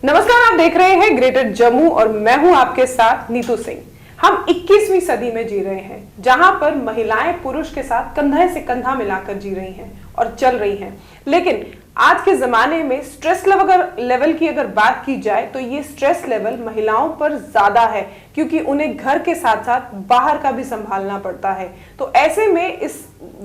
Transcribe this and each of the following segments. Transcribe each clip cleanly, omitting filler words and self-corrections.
नमस्कार, आप देख रहे हैं ग्रेटर जम्मू और मैं हूं आपके साथ नीतू सिंह। हम 21वीं सदी में जी रहे हैं, जहां पर महिलाएं पुरुष के साथ कंधे से कंधा मिलाकर जी रही हैं और चल रही हैं। लेकिन आज के जमाने में स्ट्रेस लेवल की अगर बात की जाए तो ये स्ट्रेस लेवल महिलाओं पर ज्यादा है, क्योंकि उन्हें घर के साथ साथ बाहर का भी संभालना पड़ता है। तो ऐसे में इस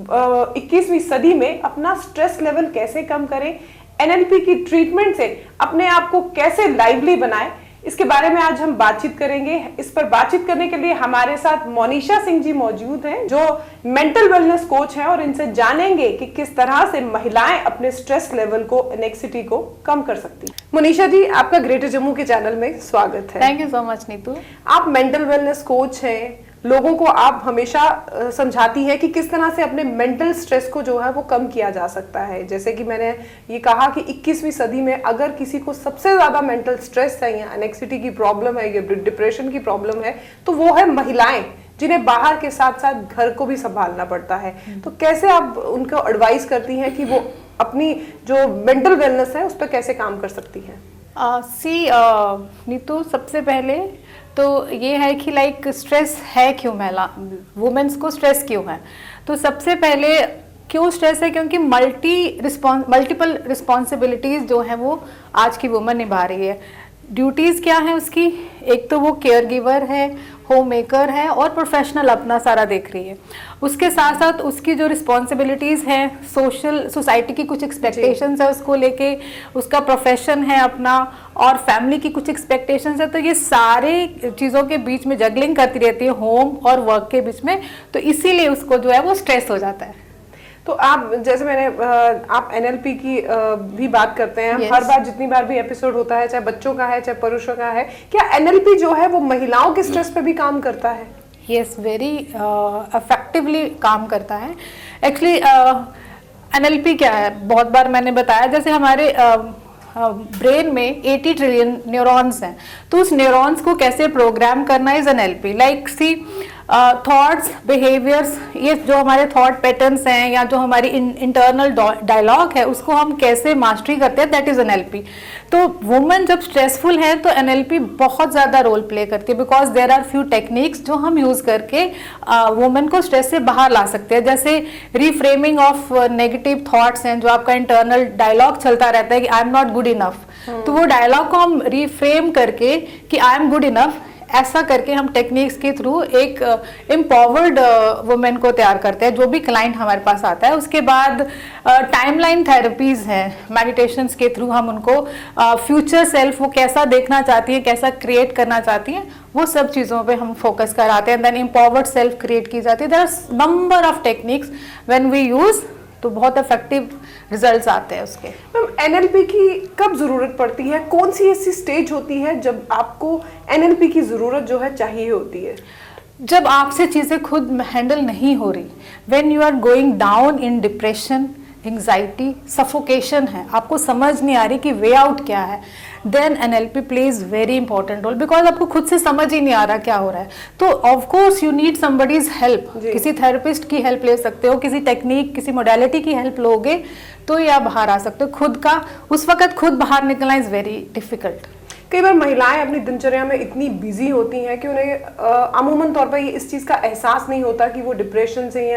21वीं सदी में अपना स्ट्रेस लेवल कैसे कम करें, एनएलपी की ट्रीटमेंट से अपने आप को कैसे लाइवली बनाएं, इसके बारे में आज हम बातचीत करेंगे। इस पर बातचीत करने के लिए हमारे साथ मोनिशा सिंह जी मौजूद हैं, जो मेंटल वेलनेस कोच हैं, और इनसे जानेंगे कि किस तरह से महिलाएं अपने स्ट्रेस लेवल को, एनेक्सिटी को कम कर सकती हैं। मोनिशा जी, आपका ग्रेटर जम्मू के चैनल में स्वागत है। Thank you so much Neetu. आप मेंटल वेलनेस कोच हैं, लोगों को आप हमेशा समझाती हैं कि किस तरह से अपने मेंटल स्ट्रेस को जो है वो कम किया जा सकता है। जैसे कि मैंने ये कहा कि 21वीं सदी में अगर किसी को सबसे ज्यादा मेंटल स्ट्रेस है या एनेक्सिटी की प्रॉब्लम है या डिप्रेशन की प्रॉब्लम है, तो वो है महिलाएं, जिन्हें बाहर के साथ साथ घर को भी संभालना पड़ता है। तो कैसे आप उनको एडवाइस करती हैं कि वो अपनी जो मेंटल वेलनेस है उस पर कैसे काम कर सकती हैं? नीतू, सबसे पहले तो ये है कि लाइक स्ट्रेस है क्यों, महिला वुमेन्स को स्ट्रेस क्यों है। तो सबसे पहले क्यों स्ट्रेस है, क्योंकि मल्टीपल रिस्पॉन्सिबिलिटीज जो है वो आज की वुमन निभा रही है। ड्यूटीज़ क्या है उसकी, एक तो वो केयर गिवर है, होम मेकर है और प्रोफेशनल अपना सारा देख रही है। उसके साथ साथ उसकी जो रिस्पॉन्सिबिलिटीज़ हैं, सोसाइटी की कुछ एक्सपेक्टेशंस है उसको लेके, उसका प्रोफेशन है अपना, और फैमिली की कुछ एक्सपेक्टेशंस है। तो ये सारे चीज़ों के बीच में जगलिंग करती रहती है, होम और वर्क के बीच में। तो इसीलिए उसको जो है वो स्ट्रेस हो जाता है। तो आप जैसे आप एनएलपी की भी बात करते हैं। yes. हर बार जितनी बार भी एपिसोड होता है, चाहे बच्चों का है चाहे पुरुषों का है, क्या एनएलपी जो है वो महिलाओं के स्ट्रेस पे भी काम करता है? यस, वेरी इफेक्टिवली काम करता है। एक्चुअली एनएलपी क्या है, बहुत बार मैंने बताया, जैसे हमारे ब्रेन में 80 ट्रिलियन न्यूरॉन्स हैं, तो उस न्यूरॉन्स को कैसे प्रोग्राम करना is NLP. Like see thoughts, behaviours, ये जो हमारे थॉट पैटर्न्स हैं या जो हमारी इंटरनल डायलॉग है, उसको हम कैसे मास्टरी करते हैं, दैट इज एनएलपी। तो वुमेन जब स्ट्रेसफुल है तो एनएलपी बहुत ज़्यादा रोल प्ले करती है, because there are few techniques जो हम यूज़ करके वुमेन को स्ट्रेस से बाहर ला सकते हैं। जैसे रिफ्रेमिंग ऑफ नेगेटिव थॉट्स हैं, जो आपका इंटरनल डायलॉग चलता रहता है कि I am not good enough, तो वो डायलॉग को हम रिफ्रेम करके कि आई एम गुड इनफ, ऐसा करके हम टेक्निक्स के थ्रू एक एम्पावर्ड वुमेन को तैयार करते हैं, जो भी क्लाइंट हमारे पास आता है। उसके बाद टाइमलाइन थेरेपीज हैं, मेडिटेशंस के थ्रू हम उनको फ्यूचर सेल्फ वो कैसा देखना चाहती है, कैसा क्रिएट करना चाहती हैं, वो सब चीज़ों पे हम फोकस कराते हैं। देन एम्पावर्ड सेल्फ क्रिएट की जाती है। There are number of techniques when we use, तो बहुत इफेक्टिव रिजल्ट्स आते हैं उसके। मैम, एनएलपी की कब जरूरत पड़ती है? कौन सी ऐसी स्टेज होती है जब आपको एनएलपी की जरूरत जो है चाहिए होती है? जब आपसे चीज़ें खुद हैंडल नहीं हो रही, when you are going down in depression, anxiety, suffocation है, आपको समझ नहीं आ रही कि वे आउट क्या है, then NLP plays very important role, because आपको खुद से समझ ही नहीं आ रहा क्या हो रहा है। तो of course you need somebody's help. किसी थेरेपिस्ट की हेल्प ले सकते हो, किसी टेक्निक, किसी मोडालिटी की हेल्प लोगे तो ये आप बाहर आ सकते हो। खुद का उस वक्त खुद बाहर निकलना इज वेरी डिफिकल्ट। कई बार महिलाएं अपनी दिनचर्या में इतनी बिजी होती हैं कि उन्हें अमूमन तौर पर इस चीज़ का एहसास नहीं होता कि वो डिप्रेशन से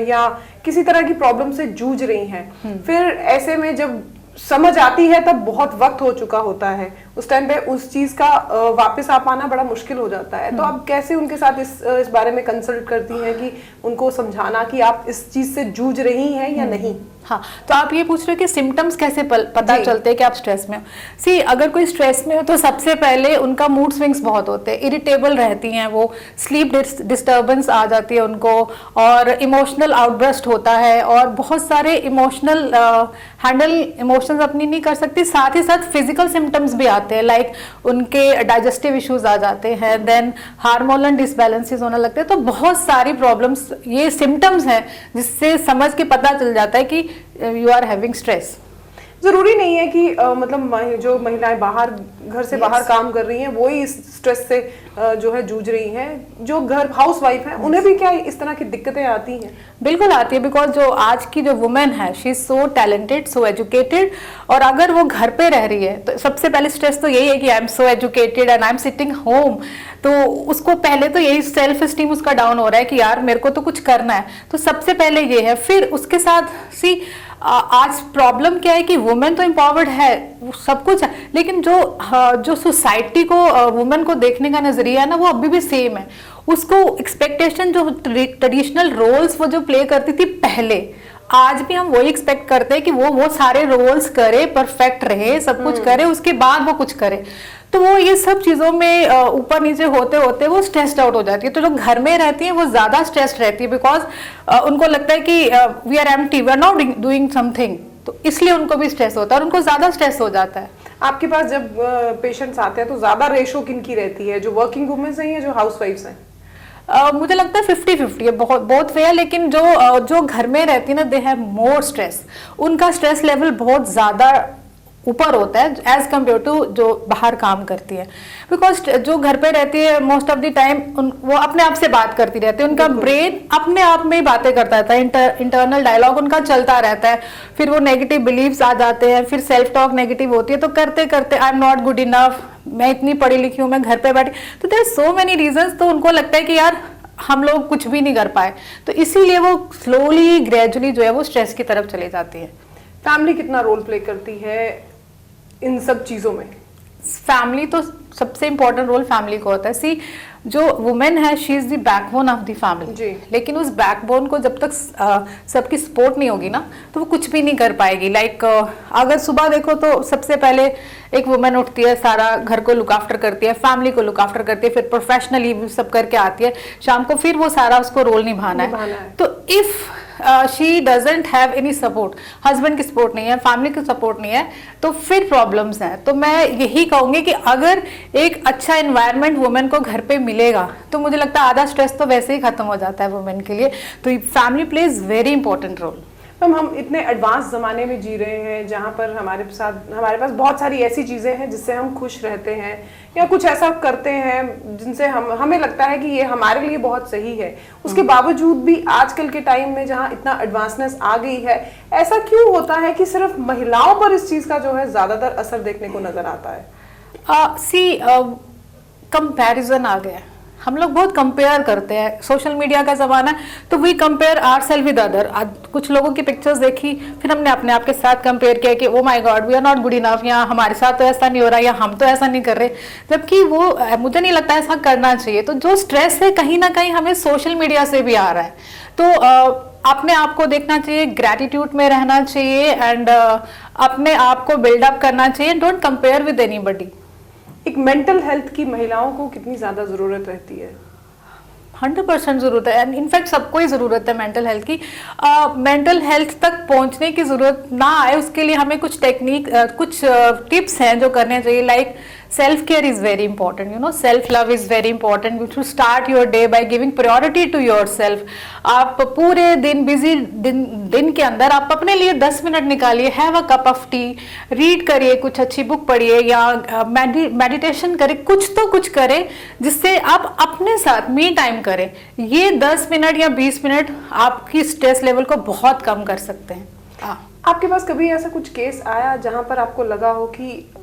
या किसी तरह की प्रॉब्लम से जूझ रही हैं। फिर ऐसे में जब समझ आती है तब बहुत वक्त हो चुका होता है। उस टाइम पे उस चीज का वापस आ पाना बड़ा मुश्किल हो जाता है। तो आप कैसे उनके साथ इस बारे में कंसल्ट करती हैं कि उनको समझाना कि आप इस चीज से जूझ रही हैं या नहीं? हाँ, तो आप ये पूछ रहे हो कि सिम्टम्स कैसे पता चलते हैं कि आप स्ट्रेस में हो। सी, अगर कोई स्ट्रेस में हो तो सबसे पहले उनका मूड स्विंग्स बहुत होते हैं, इरिटेबल रहती हैं वो, स्लीप डिस्टर्बेंस आ जाती है उनको, और इमोशनल आउटबर्स्ट होता है, और बहुत सारे इमोशनल हैंडल इमोशंस अपनी नहीं कर सकती। साथ ही साथ फिजिकल सिम्टम्स भी आते हैं, लाइक उनके डाइजेस्टिव इश्यूज आ जाते हैं, देन हार्मोनल डिसबैलेंसेस होने लगते हैं। तो बहुत सारी प्रॉब्लम्स, ये सिम्टम्स हैं जिससे समझ के पता चल जाता है कि यू आर हैविंग स्ट्रेस। जरूरी नहीं है कि जो महिलाएं बाहर घर से बाहर काम कर रही हैं वो ही इस स्ट्रेस से जो है जूझ रही हैं। जो घर हाउस वाइफ हैं उन्हें भी क्या इस तरह की दिक्कतें आती हैं? बिल्कुल आती है, बिकॉज जो आज की जो वुमेन है she is so talented, so educated, और अगर वो घर पे रह रही है तो सबसे पहले स्ट्रेस तो यही है कि I am so educated and I am sitting home. तो उसको पहले तो यही सेल्फ एस्टीम उसका डाउन हो रहा है कि यार मेरे को तो कुछ करना है, तो सबसे पहले ये है। फिर उसके साथ सी आज प्रॉब्लम क्या है कि वुमेन तो एम्पावर्ड है, सब कुछ है, लेकिन जो सोसाइटी को वुमेन को देखने का नजरिया है ना वो अभी भी सेम है। उसको एक्सपेक्टेशन जो ट्रेडिशनल रोल्स वो जो प्ले करती थी पहले, आज भी हम वही एक्सपेक्ट करते हैं कि वो सारे रोल्स करे, परफेक्ट रहे, सब कुछ करे, उसके बाद वो कुछ करे। तो वो ये सब चीजों में ऊपर नीचे होते होते वो स्ट्रेस्ड आउट हो जाती है। तो जो घर में रहती है वो ज्यादा स्ट्रेस्ड रहती है, बिकॉज उनको लगता है कि we are empty, we are not doing something, तो इसलिए उनको भी स्ट्रेस होता है और उनको ज्यादा स्ट्रेस हो जाता है। आपके पास जब पेशेंट्स आते हैं तो ज्यादा रेशो किनकी रहती है, जो वर्किंग वुमेन्स हैं या जो हाउस वाइफ्स हैं? मुझे लगता है 50-50 है, बहुत फेयर। लेकिन जो घर में रहती है ना दे हैव मोर स्ट्रेस, उनका स्ट्रेस लेवल बहुत ज्यादा ऊपर होता है एज कम्पेयर टू जो बाहर काम करती है। बिकॉज जो घर पे रहती है मोस्ट ऑफ द टाइम वो अपने आप से बात करती रहती है, उनका ब्रेन अपने आप में ही बातें करता रहता है, इंटरनल डायलॉग उनका चलता रहता है। फिर वो नेगेटिव बिलीव्स आ जाते हैं, फिर सेल्फ टॉक नेगेटिव होती है, तो करते करते I am not good enough, मैं इतनी पढ़ी लिखी हूँ, मैं घर पे बैठी, तो देयर सो मेनी रीजंस। तो उनको लगता है कि यार हम लोग कुछ भी नहीं कर पाए, तो इसीलिए वो स्लोली ग्रेजुअली जो है वो स्ट्रेस की तरफ चली जाती है। फैमिली कितना रोल प्ले करती है इन सब चीजों में? फैमिली तो सबसे इंपॉर्टेंट रोल फैमिली को होता है। सी जो वुमेन है she is the backbone of the family, लेकिन उस बैकबोन को जब तक सबकी सपोर्ट नहीं होगी ना तो वो कुछ भी नहीं कर पाएगी। लाइक अगर सुबह देखो तो सबसे पहले एक वुमेन उठती है, सारा घर को लुक आफ्टर करती है, फैमिली को लुक आफ्टर करती है, फिर प्रोफेशनली सब करके आती है, शाम को फिर वो सारा उसको रोल निभाना है। तो if she doesn't have any support, husband की सपोर्ट नहीं है, फैमिली की सपोर्ट नहीं है, तो फिर प्रॉब्लम्स हैं। तो मैं यही कहूंगी कि अगर एक अच्छा एनवायरनमेंट वुमेन को घर पे मिलेगा तो मुझे लगता है आधा स्ट्रेस तो वैसे ही खत्म हो जाता है वुमेन के लिए। तो family plays very important role. Ma'am हम इतने एडवांस ज़माने में जी रहे हैं जहाँ पर हमारे पास बहुत सारी ऐसी चीज़ें हैं जिससे हम खुश रहते हैं या कुछ ऐसा करते हैं जिनसे हमें लगता है कि ये हमारे लिए बहुत सही है। उसके बावजूद भी आजकल के टाइम में जहाँ इतना एडवांसनेस आ गई है, ऐसा क्यों होता है कि सिर्फ महिलाओं पर इस चीज़ का जो है ज़्यादातर असर देखने को नजर आता है? कंपैरिजन आ गया, हम लोग बहुत कंपेयर करते हैं, सोशल मीडिया का जमाना है, तो we compare ourselves with other. कुछ लोगों की पिक्चर्स देखी, फिर हमने अपने आप के साथ कंपेयर किया कि oh my God we are not good enough, या हमारे साथ तो ऐसा नहीं हो रहा, या हम तो ऐसा नहीं कर रहे, जबकि वो मुझे नहीं लगता ऐसा करना चाहिए। तो जो स्ट्रेस है कहीं ना कहीं हमें सोशल मीडिया से भी आ रहा है, तो अपने आप को देखना चाहिए, ग्रैटिट्यूड में रहना चाहिए एंड अपने आप को बिल्डअप करना चाहिए, डोंट कंपेयर विद एनीबडी। एक मेंटल हेल्थ की महिलाओं को कितनी ज्यादा जरूरत रहती है? 100% जरूरत है, एंड इनफैक्ट सबको ही जरूरत है मेंटल हेल्थ की। मेंटल हेल्थ तक पहुंचने की जरूरत ना आए उसके लिए हमें कुछ टेक्निक, कुछ टिप्स हैं जो करने चाहिए। Like self care is very important, you know, self love is very important. You should start your day by giving priority to your self. आप पूरे दिन बिजी दिन के अंदर आप अपने लिए 10 मिनट निकालिए, have a cup of T, read करिए, कुछ अच्छी बुक पढ़िए या मेडिटेशन करें, कुछ तो कुछ करें जिससे आप अपने साथ मी टाइम करें। ये 10 मिनट या 20 मिनट आपकी स्ट्रेस लेवल को बहुत कम कर सकते हैं। आपके पास कभी ऐसा कुछ केस आया जहां पर आपको लगा हो कि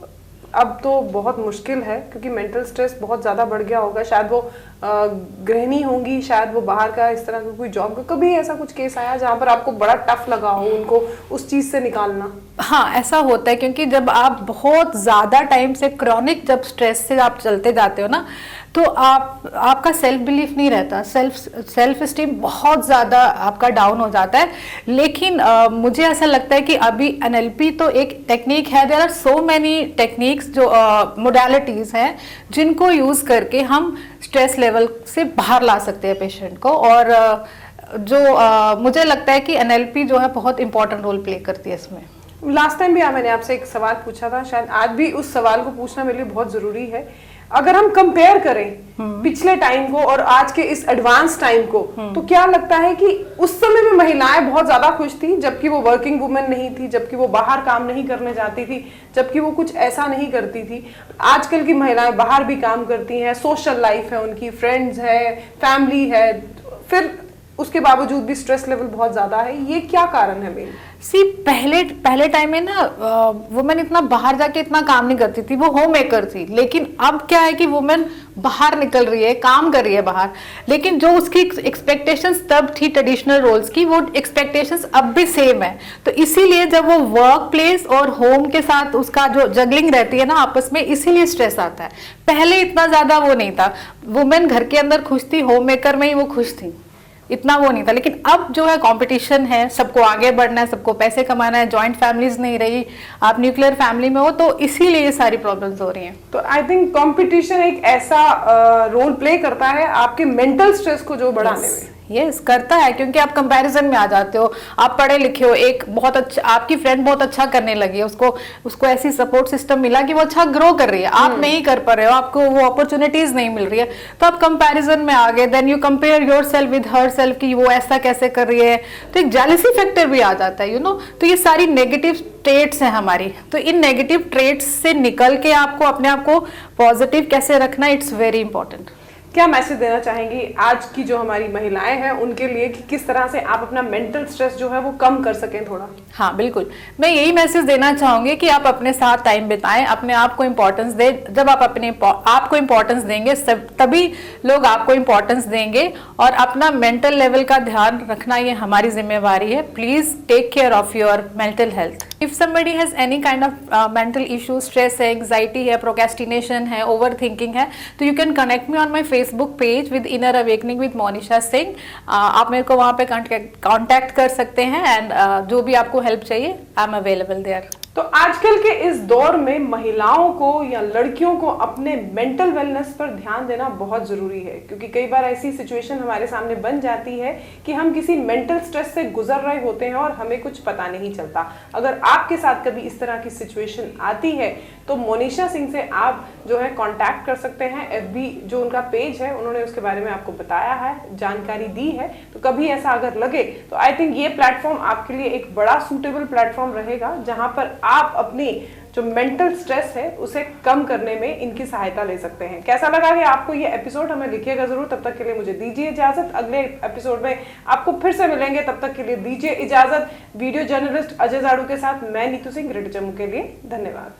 अब तो बहुत मुश्किल है क्योंकि मेंटल स्ट्रेस बहुत ज़्यादा बढ़ गया होगा, शायद वो गृहिणी होंगी, शायद वो बाहर का इस तरह का कोई जॉब का, कभी ऐसा कुछ केस आया जहाँ पर आपको बड़ा टफ लगा हो उनको उस चीज़ से निकालना? हाँ, ऐसा होता है क्योंकि जब आप बहुत ज़्यादा टाइम से क्रॉनिक जब स्ट्रेस से आप चलते जाते हो ना, तो आपका सेल्फ बिलीफ नहीं रहता, सेल्फ स्टीम बहुत ज़्यादा आपका डाउन हो जाता है। लेकिन मुझे ऐसा लगता है कि अभी एनएलपी तो एक टेक्निक है, there are so many techniques जो मोडालिटीज़ हैं जिनको यूज़ करके हम स्ट्रेस लेवल से बाहर ला सकते हैं पेशेंट को। और मुझे लगता है कि एनएलपी जो है बहुत इंपॉर्टेंट रोल प्ले करती है इसमें। लास्ट टाइम भी मैंने आपसे एक सवाल पूछा था, शायद आज भी उस सवाल को पूछना मेरे लिए बहुत ज़रूरी है। अगर हम कंपेयर करें पिछले टाइम को और आज के इस एडवांस टाइम को, तो क्या लगता है कि उस समय में महिलाएं बहुत ज्यादा खुश थी, जबकि वो वर्किंग वुमेन नहीं थी, जबकि वो बाहर काम नहीं करने जाती थी, जबकि वो कुछ ऐसा नहीं करती थी। आजकल की महिलाएं बाहर भी काम करती हैं, सोशल लाइफ है उनकी, फ्रेंड्स है, फैमिली है, फिर उसके बावजूद भी स्ट्रेस लेवल बहुत ज्यादा है। ये क्या कारण है मेन? पहले टाइम में ना वुमेन इतना बाहर जाके इतना काम नहीं करती थी, वो होम मेकर थी। लेकिन अब क्या है कि वुमेन बाहर निकल रही है, काम कर रही है बाहर, लेकिन जो उसकी एक्सपेक्टेशंस तब थी ट्रेडिशनल रोल्स की, वो एक्सपेक्टेशंस अब भी सेम है। तो इसीलिए जब वो वर्क प्लेस और होम के साथ उसका जो जगलिंग रहती है ना आपस में, इसीलिए स्ट्रेस आता है। पहले इतना ज्यादा वो नहीं था, वुमेन घर के अंदर खुश थी, होम मेकर में ही वो खुश थी, इतना वो नहीं था। लेकिन अब जो है कंपटीशन है, सबको आगे बढ़ना है, सबको पैसे कमाना है, जॉइंट फैमिलीज नहीं रही, आप न्यूक्लियर फैमिली में हो, तो इसीलिए ये सारी प्रॉब्लम्स हो रही हैं। तो आई थिंक कंपटीशन एक ऐसा रोल प्ले करता है आपके मेंटल स्ट्रेस को जो बढ़ाने में। यस करता है, क्योंकि आप कंपैरिजन में आ जाते हो। आप पढ़े लिखे हो, एक बहुत अच्छा आपकी फ्रेंड बहुत अच्छा करने लगी है, उसको ऐसी सपोर्ट सिस्टम मिला कि वो अच्छा ग्रो कर रही है, आप नहीं कर पा रहे हो, आपको वो अपॉर्चुनिटीज नहीं मिल रही है, तो आप कंपैरिजन में आ गए। Then you compare yourself with her self कि वो ऐसा कैसे कर रही है, तो एक जेलसी फैक्टर भी आ जाता है, यू नो। तो ये सारी नेगेटिव ट्रेट्स हैं हमारी। तो इन नेगेटिव ट्रेट्स से निकल के आपको अपने आप को पॉजिटिव कैसे रखना, इट्स वेरी इंपॉर्टेंट। क्या मैसेज देना चाहेंगी आज की जो हमारी महिलाएं हैं उनके लिए कि किस तरह से आप अपना मेंटल स्ट्रेस जो है वो कम कर सकें थोड़ा? हाँ बिल्कुल, मैं यही मैसेज देना चाहूंगी कि आप अपने साथ टाइम बिताएं, अपने आप को इम्पोर्टेंस दें। जब आप अपने आप को इम्पोर्टेंस देंगे तभी लोग आपको इम्पोर्टेंस देंगे। और अपना मेंटल लेवल का ध्यान रखना ये हमारी जिम्मेवारी है। Please take care of your mental health. If somebody has any kind of mental issue, stress है, एंग्जाइटी है, प्रोक्रेस्टिनेशन है, ओवर थिंकिंग है, तो you can connect me on my Facebook page with inner awakening with Monisha Singh. आप मेरे को वहाँ पे कॉन्टैक्ट कर सकते हैं एंड जो भी आपको हेल्प चाहिए, आई एम अवेलेबल देयर। तो आजकल के इस दौर में महिलाओं को या लड़कियों को अपने मेंटल वेलनेस पर ध्यान देना बहुत जरूरी है, क्योंकि कई बार ऐसी सिचुएशन हमारे सामने बन जाती है कि हम किसी मेंटल स्ट्रेस से गुजर रहे होते हैं और हमें कुछ पता नहीं चलता। अगर आपके साथ कभी इस तरह की सिचुएशन आती है तो मोनिशा सिंह से आप जो है कांटेक्ट कर सकते हैं। FB जो उनका पेज है, उन्होंने उसके बारे में आपको बताया है, जानकारी दी है। तो कभी ऐसा अगर लगे तो आई थिंक ये प्लेटफॉर्म आपके लिए एक बड़ा सूटेबल प्लेटफॉर्म रहेगा, जहां पर आप अपनी जो मेंटल स्ट्रेस है उसे कम करने में इनकी सहायता ले सकते हैं। कैसा लगा है आपको ये एपिसोड, हमें लिखिएगा जरूर। तब तक के लिए मुझे दीजिए इजाजत, अगले एपिसोड में आपको फिर से मिलेंगे। तब तक के लिए दीजिए इजाजत। वीडियो जर्नलिस्ट अजय जाड़ू के साथ मैं नीतू सिंह, ग्रेटर जम्मू के लिए धन्यवाद।